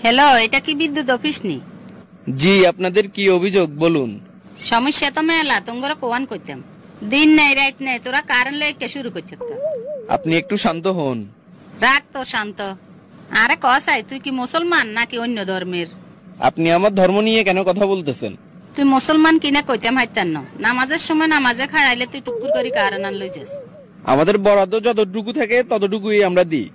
Hello, এটা কি বিদ্যুৎ অফিস নি? জি, আপনাদের কি অভিযোগ বলুন। সমস্যা তো মেলা, তোমরা কোয়ান করতাম। দিন নাই রাত নাই, তোরা কারেন্ট লইকে শুরু করছ তো। আপনি একটু শান্ত হন। রাখ তো শান্ত। আরে কসাই, তুই কি মুসলমান নাকি অন্য ধর্মের? আপনি আমার ধর্ম নিয়ে কেন কথা বলতেছেন? তুই মুসলমান কিনা কইতাম হাইতান না। নামাজের সময় নামাজে খাড়াইলে তুই টুকুর করি কারেন্ট আন লই যাস। আমাদের বরাদ্দ যতটুকু থাকে ততটুকুই আমরা দিই।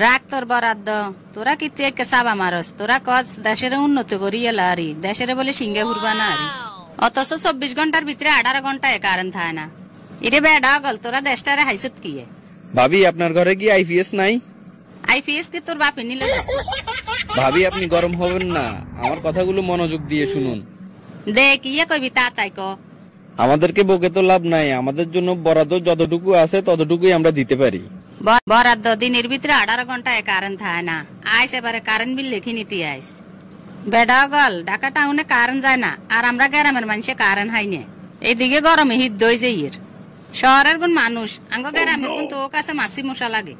রাখ তোর বরাদ্দ। তোরা কি তুই একে চাবা মারস? তোরা কচ দেশের উন্নতি করি এলা আরি, দেশের বলে সিঙ্গে ঘুরবা না আরি। অথচ 24 ঘন্টার ভিতরে 18 ঘন্টায় কারেন্ট থাকে না। ইরে বেডা গল, তোরা দেশটারে হাইছত কি? ভাবি, আপনার ঘরে কি আইপিএস নাই? আইপিএস কি তোর বাপে নিলে? ভাবি, আপনি গরম হবেন না, আমার কথাগুলো মনোযোগ দিয়ে শুনুন। দেখ ইয়ে কইবি তা তাই ক। আমাদেরকে বকে তো লাভ নাই, আমাদের জন্য বরাদ্দ যতটুকু আছে ততটুকুই আমরা দিতে পারি। বরাদ্দ দিনের ভিতরে 18 ঘন্টায় কারেন্ট থাকে না। আইস এবারে কারেন্ট বিল লিখে নিতে আইস। বেডা গল, ঢাকা টাউনে কারেন্ট যায় না, আর আমরা গ্রামের মানুষে কারেন্ট হাই না। এইদিকে গরমে হিট দই যাইয়ের। শহরের কোন মানুষ আঙ্গ গ্রামের কোন তো কাছে মাছি মশা লাগে।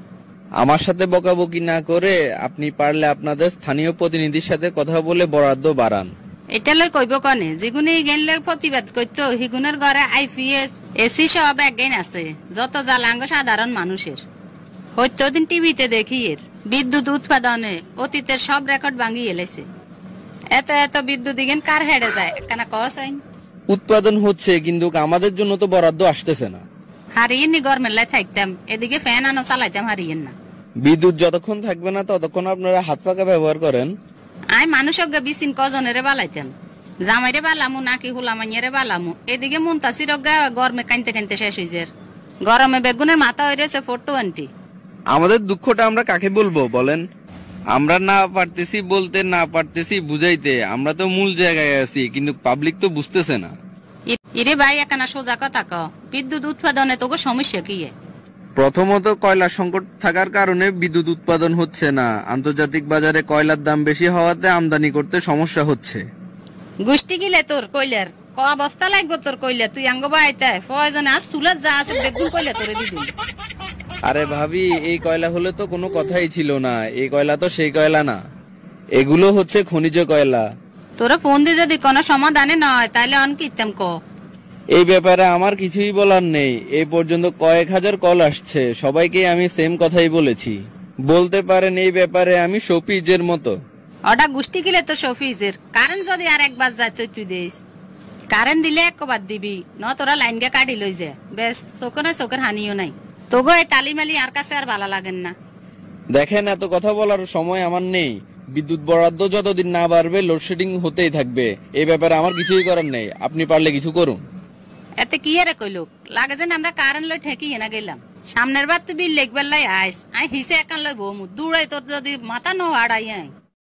আমার সাথে বকাবকি না করে আপনি পারলে আপনাদের স্থানীয় প্রতিনিধির সাথে কথা বলে বরাদ্দ বাড়ান। এটা লই কইব কনে, যেগুনে গেন লই প্রতিবাদ করতো হিগুনের ঘরে আইপিএস এসি সব একগাইন আছে। যত জ্বালাঙ্গ সাধারণ মানুষের হয়তো দিন টিভিতে দেখি এর বিদ্যুৎ উৎপাদনে অতীতের সব রেকর্ড ভাঙি এলেছে। এত এত বিদ্যুৎ দিগেন কার হেডে যায় কেন কস আইন? উৎপাদন হচ্ছে, কিন্তু আমাদের জন্য তো বরাদ্দ আসতেছে না। হারিয়েন নি গরমের লাই থাকতাম, এদিকে ফ্যান আনো চালাইতাম হারিয়েন না। বিদ্যুৎ যতক্ষণ থাকবে না ততক্ষণ আপনারা হাত পাকা ব্যবহার করেন। আই মানুষ অজ্ঞা বিচিন কজনেরে বালাইতাম, জামাইরে বালামু নাকি হুলামাইয়ারে বালামু। এদিকে মুন্তাসির অজ্ঞা গরমে কানতে কানতে শেষ হয়েছে। গরমে বেগুনের মাথা হইরেছে 420। আমাদের দুঃখটা আমরা কাকে বলবো বলেন? আমরা না পারতেছি বলতে, না পারতেছি বুঝাইতে। আমরা তো মূল জায়গায় আছি, কিন্তু পাবলিক তো বুঝতেছে না। ইরে ভাই, একানা সোজা কথা ক, বিদ্যুৎ উৎপাদনে তোকে সমস্যা কি? প্রথমত কয়লার সংকট থাকার কারণে বিদ্যুৎ উৎপাদন হচ্ছে না। আন্তর্জাতিক বাজারে কয়লার দাম বেশি হওয়াতে আমদানি করতে সমস্যা হচ্ছে। গোষ্ঠী গিলে তোর কইলার ক অবস্থা লাগবে তোর কইলা, তুই আঙ্গ বাইতে প্রয়োজনে আজ চুলার যা আছে বেগুন কইলা তোরে দিদি। আরে ভাবি, এই কয়লা হলে তো কোনো কথাই ছিল না। এই কয়লা তো সেই কয়লা না, এগুলো হচ্ছে খনিজ কয়লা। তোরা ফোন দিয়ে যদি কোনো সমাধানে নয় তাহলে অন কিতাম ক। এই ব্যাপারে আমার কিছুই বলার নেই। এই পর্যন্ত কয়েক হাজার কল আসছে, সবাইকে আমি সেম কথাই বলেছি। বলতে পারেন এই ব্যাপারে আমি শফিজের মতো। ওটা গোষ্ঠী গিলে তো শফিজের। কারেন্ট যদি আর একবার যায় তুই দিস। কারেন্ট দিলে একবার দিবি, ন তোরা লাইন গে কাটি লই যায় বেশ। চোখে চোখের হানিও নাই। তোগো এই তালিমালি আর কাছে আর ভালো লাগেন না। দেখেন, এত কথা বলার সময় আমার নেই। বিদ্যুৎ বরাদ্দ যতদিন না বাড়বে লোডশেডিং হতেই থাকবে। এই ব্যাপারে আমার কিছুই করার নেই, আপনি পারলে কিছু করুন। এতে কি আরে কইলো লাগে যেন আমরা কারেন্ট লই ঠেকিয়ে না গেলাম। সামনের বার তুই বিল লেখবার লাই আইস, আই হিসে একান লই বমু দূরাই তোর যদি মাথা নো হাড়াই আই।